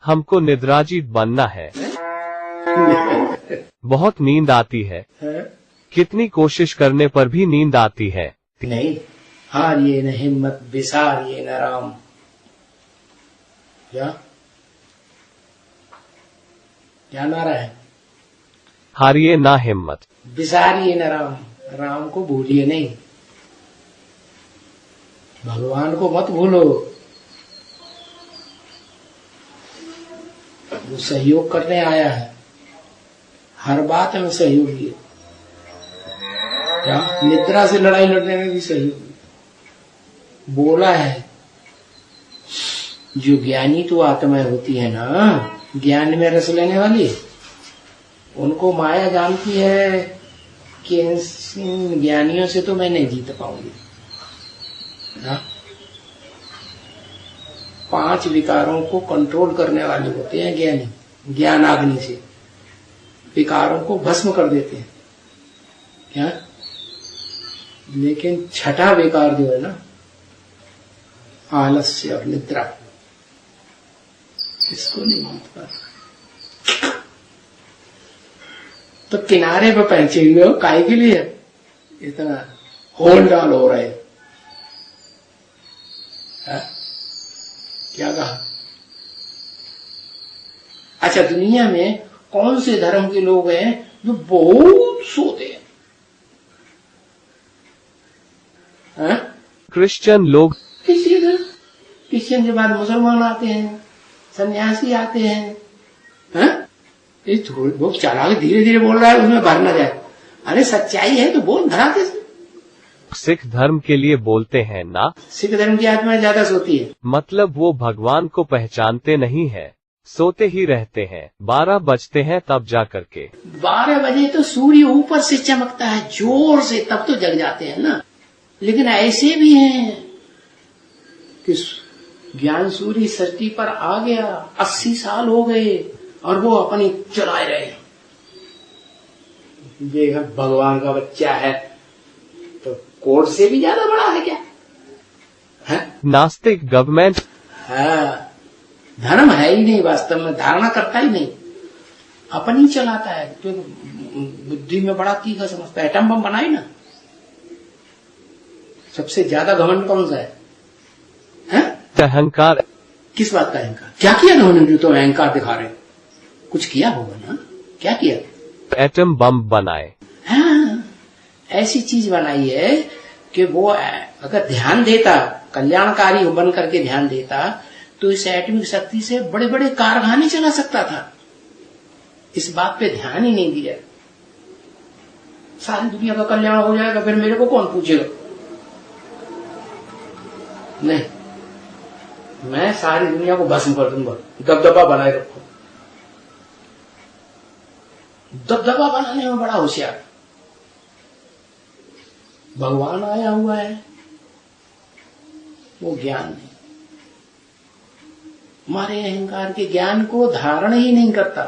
हमको निद्राजी बनना है। बहुत नींद आती है। कितनी कोशिश करने पर भी नींद आती है। नहीं, हारिए न हिम्मत, बिसारिए न राम। क्या नारा है? हारिए ना हिम्मत, बिसारिए न राम। राम को भूलिए नहीं, भगवान को मत भूलो। वो सहयोग करने आया है, हर बात में सहयोगी है। क्या निद्रा से लड़ाई लड़ने में भी सहयोगी। बोला है जो ज्ञानी तो आत्माएं होती है ना, ज्ञान में रस लेने वाली, उनको माया जानती है कि इन ज्ञानियों से तो मैं नहीं जीत पाऊंगी। 5 विकारों को कंट्रोल करने वाले होते हैं ज्ञानी। ज्ञानाग्नि से विकारों को भस्म कर देते हैं। क्या? लेकिन छठा विकार जो है ना, आलस्य और निद्रा, इसको नहीं जीत पाता। तो किनारे पर पहुंचे हुए हो, काहे के लिए इतना होल डाल हो रहे? क्या कहा? अच्छा, दुनिया में कौन से धर्म के लोग हैं जो बहुत सोते हैं? क्रिश्चियन लोग। क्रिश्चियन के बाद मुसलमान आते हैं, सन्यासी आते हैं। वो चालाक धीरे धीरे बोल रहा है, उसमें भर न जाए। अरे सच्चाई है तो बोल, धराते से। सिख धर्म के लिए बोलते हैं ना, सिख धर्म की आत्मा ज्यादा सोती है। मतलब वो भगवान को पहचानते नहीं है, सोते ही रहते हैं। 12 बजते हैं तब जा करके। 12 बजे तो सूर्य ऊपर से चमकता है जोर से, तब तो जग जाते हैं ना। लेकिन ऐसे भी हैं कि ज्ञान सूर्य सृष्टि पर आ गया, 80 साल हो गए और वो अपनी चलाए रहे। ये भगवान का बच्चा है तो कोर्ट से भी ज्यादा बड़ा है क्या? है? नास्तिक गवर्नमेंट। हाँ, धर्म है ही नहीं, वास्तव में धारणा करता ही नहीं, अपनी चलाता है। तो बुद्धि में बड़ा तीखा समझता है। एटम बम बनाई ना, सबसे ज्यादा घमंड कौन सा है? अहंकार। किस बात का अहंकार? क्या किया उन्होंने जो तो अहंकार दिखा रहे? कुछ किया होगा ना? क्या किया? एटम बम बनाए। हाँ, ऐसी चीज बनाई है कि वो अगर ध्यान देता, कल्याणकारी बन करके ध्यान देता, तो इस एटमिक शक्ति से बड़े बड़े कारखाने चला सकता था। इस बात पे ध्यान ही नहीं दिया। सारी दुनिया का कल्याण हो जाएगा, फिर मेरे को कौन पूछेगा? नहीं, मैं सारी दुनिया को भस्म कर दूंगा। दबदबा बनाए रखो। दबदबा बनाने में बड़ा होशियार भगवान आया हुआ है। वो ज्ञान नहीं, हमारे अहंकार के ज्ञान को धारण ही नहीं करता,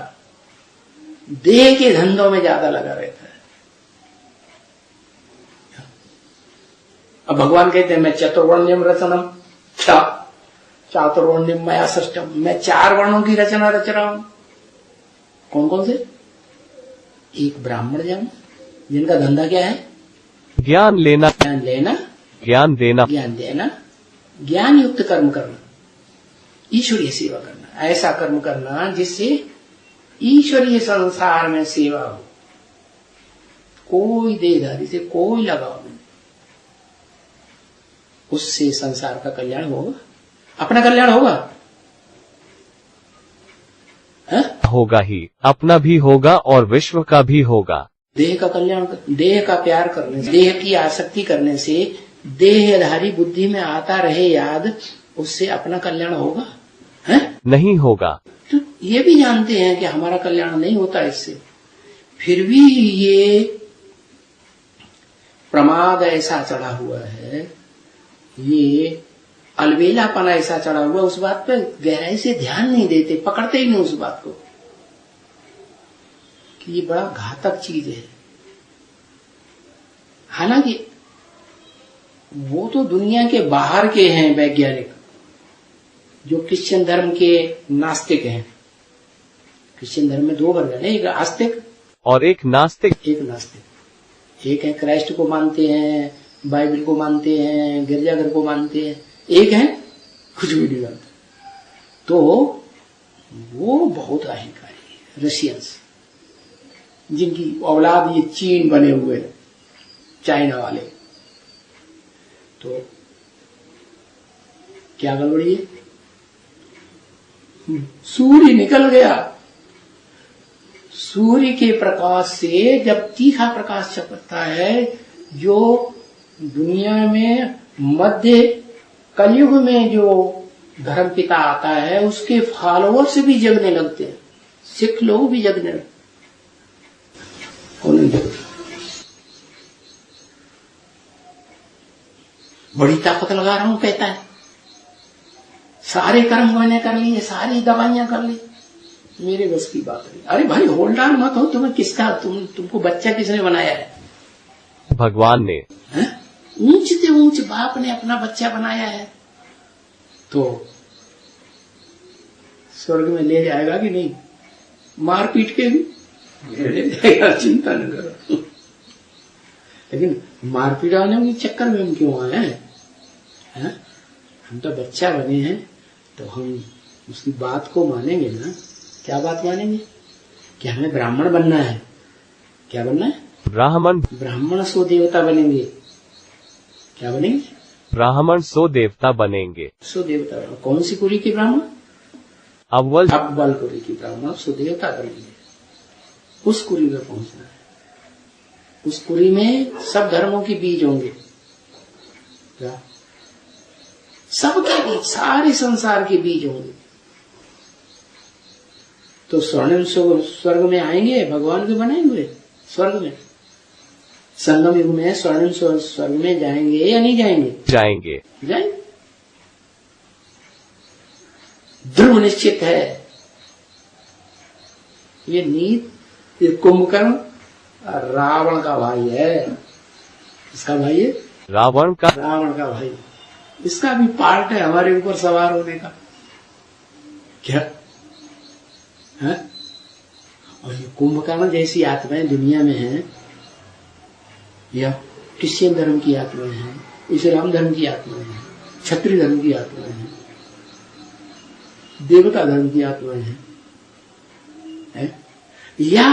देह के धंधों में ज्यादा लगा रहता है। अब भगवान कहते हैं मैं चतुर्वर्ण्यम रचनम चातुर्वर्ण्यम मया सृष्टम, मैं 4 वर्णों की रचना रच रहा हूं। कौन कौन से? एक ब्राह्मण जन, जिनका धंधा क्या है? ज्ञान लेना, ज्ञान लेना, ज्ञान देना, ज्ञान देना, ज्ञान युक्त कर्म करना, ईश्वरीय सेवा करना। ऐसा कर्म करना जिससे ईश्वरीय संसार में सेवा हो, कोई देहधारी से कोई लगाव नहीं। उससे संसार का कल्याण होगा, अपना कल्याण होगा। है? होगा ही, अपना भी होगा और विश्व का भी होगा। देह का कल्याण, देह का प्यार करने से, देह की आसक्ति करने से देहधारी बुद्धि में आता रहे याद, उससे अपना कल्याण होगा? है? नहीं होगा। तो ये भी जानते हैं कि हमारा कल्याण नहीं होता इससे, फिर भी ये प्रमाद ऐसा चढ़ा हुआ है, ये अलबेलापन ऐसा चढ़ा हुआ, उस बात पे गहराई से ध्यान नहीं देते, पकड़ते ही नहीं उस बात को कि ये बड़ा घातक चीज है। हालांकि वो तो दुनिया के बाहर के हैं वैज्ञानिक, जो क्रिश्चियन धर्म के नास्तिक हैं। क्रिश्चियन धर्म में दो वर्ग है, एक आस्तिक और एक नास्तिक। एक नास्तिक। एक है क्राइस्ट को मानते हैं, बाइबल को मानते हैं, गिरजाघर को मानते हैं, एक है कुछ भी नहीं मानते। तो वो बहुत अहंकारी है, रशियंस, जिनकी औलाद ये चीन बने हुए हैं, चाइना वाले। तो क्या गड़बड़ी है? सूर्य निकल गया, सूर्य के प्रकाश से जब तीखा प्रकाश चमकता है, जो दुनिया में मध्य कलयुग में जो धर्म पिता आता है, उसके फॉलोअर्स भी जगने लगते हैं, सिख लोग भी जगने लगते। बड़ी ताकत लगा रहा हूं कहता है, सारे कर्म मैंने कर लिए, सारी दवाइयां कर ली, मेरे बस की बात नहीं। अरे भाई होल्ड ऑन मत हो, तुम्हें किसका तुमको बच्चा किसने बनाया है? भगवान ने। ऊंच से ऊंच बाप ने अपना बच्चा बनाया है, तो स्वर्ग में ले जाएगा कि नहीं? मार पीट के भी ले जाएगा, चिंता न करो। लेकिन मारपीट आने के चक्कर में हम क्यों आए हैं? हम तो बच्चा बने हैं, तो हम उसकी बात को मानेंगे ना। क्या बात मानेंगे? कि हमें ब्राह्मण बनना है। क्या बनना है? ब्राह्मण सो देवता बनेंगे। क्या बनेंगे? ब्राह्मण सो देवता बनेंगे। सो देवता। कौन सी कुरी के ब्राह्मण? अव्वल कुरी की ब्राह्मण सो देवता बनेंगे। उस कुरी में पहुंचना है। उस कुरी में सब धर्मों के बीज होंगे। क्या? सबके बीज, सारे संसार के बीज होंगे। तो स्वर्णिम स्वर्ग में आएंगे, भगवान के बनाएंगे स्वर्ग में। संगम युग में स्वर्णिम स्वर्ग में जाएंगे या नहीं जाएंगे? जाएंगे। ध्रुव निश्चित है। ये नीत, ये कुंभकर्ण रावण का भाई है। इसका भाई है? रावण का भाई। इसका भी पार्ट है हमारे ऊपर सवार होने का। क्या है? और ये कुंभकर्ण जैसी आत्माएं दुनिया में हैं, या क्रिश्चियन धर्म की आत्माएं हैं, इस्लाम धर्म की आत्माएं हैं, क्षत्रिय धर्म की आत्माएं हैं, देवता धर्म की आत्माएं हैं, या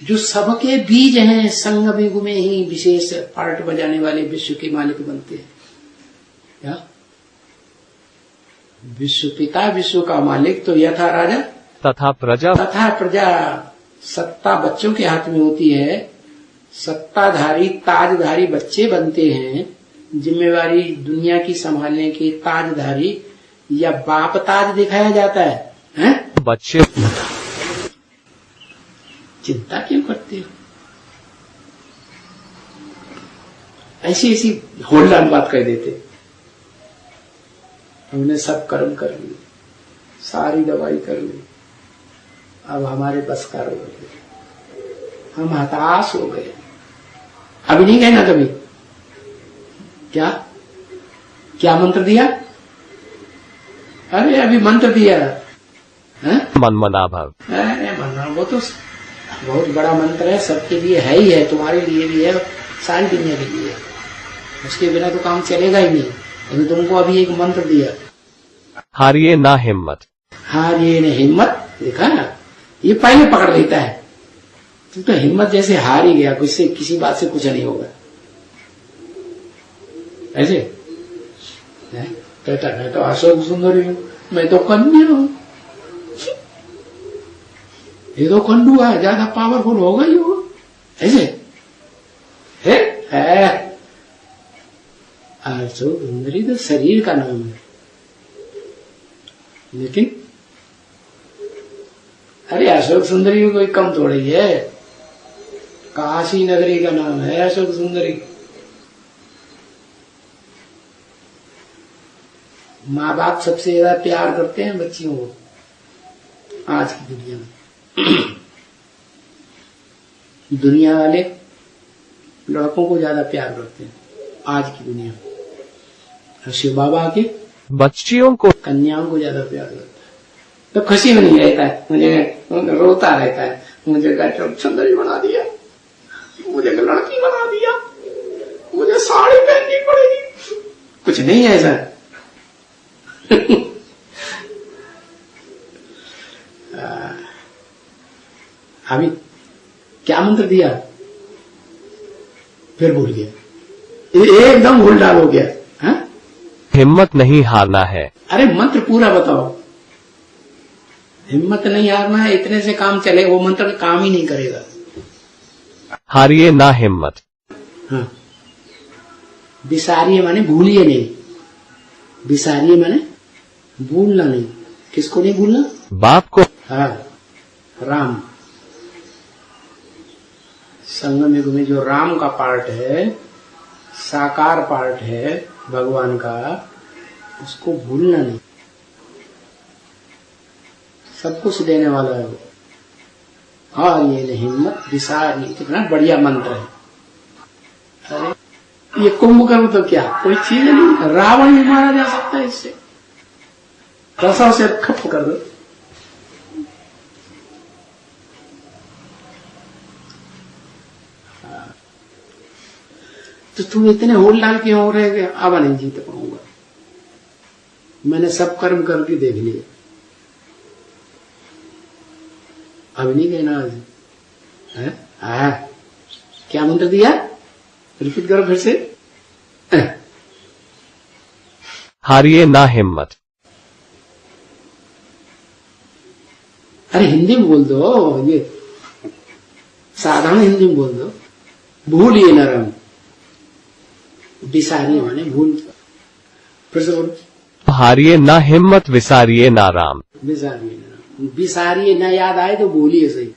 जो सबके बीज हैं, संगम युग में ही विशेष पार्ट बजाने वाले विश्व के मालिक बनते हैं। क्या? विश्व पिता, विश्व का मालिक तो यथा राजा तथा प्रजा। सत्ता बच्चों के हाथ में होती है। सत्ताधारी ताजधारी बच्चे बनते हैं, जिम्मेवारी दुनिया की संभालने की ताजधारी, या बाप ताज दिखाया जाता है? बच्चे। चिंता क्यों करते हो? ऐसी ऐसी होल्डान बात कह देते। हमने सब कर्म कर लिए, सारी दवाई कर ली, अब हमारे बस का हो गए, हम हताश हो गए। अभी नहीं कहना कभी। क्या मंत्र दिया? अरे अभी मंत्र दिया है? मनमना भव। वो तो बहुत बड़ा मंत्र है, सबके लिए है ही है, तुम्हारे लिए भी है, सारी दुनिया के लिए है। उसके बिना तो काम चलेगा ही नहीं। लेकिन तुमको अभी एक मंत्र दिया, हारिए ना हिम्मत। हारिए ना हिम्मत। देखा ना, ये पहले पकड़ लेता है। तुम तो हिम्मत जैसे हार ही गया, कुछ से किसी बात से कुछ नहीं होगा। ऐसे कहता है तो अशोक सुंदरी हूं, मैं तो कन्या हूं। ये तो कंडू है, ज्यादा पावरफुल होगा ही वो। ऐसे है। अशोक सुंदरी तो शरीर का नाम है, लेकिन अरे अशोक सुंदरी में कोई कम थोड़ी है। काशी नगरी का नाम है अशोक सुंदरी। माँ बाप सबसे ज्यादा प्यार करते हैं बच्चियों को आज की दुनिया में। दुनिया वाले लड़कों को ज्यादा प्यार करते हैं आज की दुनिया में। शिव बाबा के बच्चियों को कन्याओं को ज्यादा प्यार करता है। तो खुशी में नहीं रहता है, मुझे रोता रहता है, मुझे डॉक्टर सुंदरी बना दिया, मुझे लड़की बना दिया, मुझे साड़ी पहननी पड़ेगी। कुछ नहीं है ऐसा। अभी क्या मंत्र दिया, फिर भूल गया, एकदम भूल डाल हो गया। हाँ? हिम्मत नहीं हारना है। अरे मंत्र पूरा बताओ। हिम्मत नहीं हारना है, इतने से काम चले, वो मंत्र काम ही नहीं करेगा। हारिए ना हिम्मत। हाँ, बिसारिए माने भूलिए नहीं, बिसारिए माने भूलना नहीं। किसको नहीं भूलना? बाप को। हाँ, राम। संगम युग में जो राम का पार्ट है, साकार पार्ट है भगवान का, उसको भूलना नहीं। सब कुछ देने वाला है वो। हाँ, ये हिम्मत विसारिए, कितना बढ़िया मंत्र है। अरे ये कुंभकर्ण तो क्या कोई चीज नहीं, रावण भी मारा जा सकता है इससे। रसों से खप कर दो। तो तुम इतने होल डाल के हो रहे, अब नहीं जीत पाऊंगा, मैंने सब कर्म करके देख लिए, अब नहीं कहना आज है? क्या मंत्र दिया, रिपीट करो फिर से। हारिए ना हिम्मत। अरे हिंदी में बोल दो, ये साधारण हिंदी में बोल दो। भूलिए न राम, बिसारिए माने भूल। फिर से बोलो। हारिए ना हिम्मत, विसारिए ना राम। बिसारिए न राम, बिसारिए न याद आए तो भूलिए सही।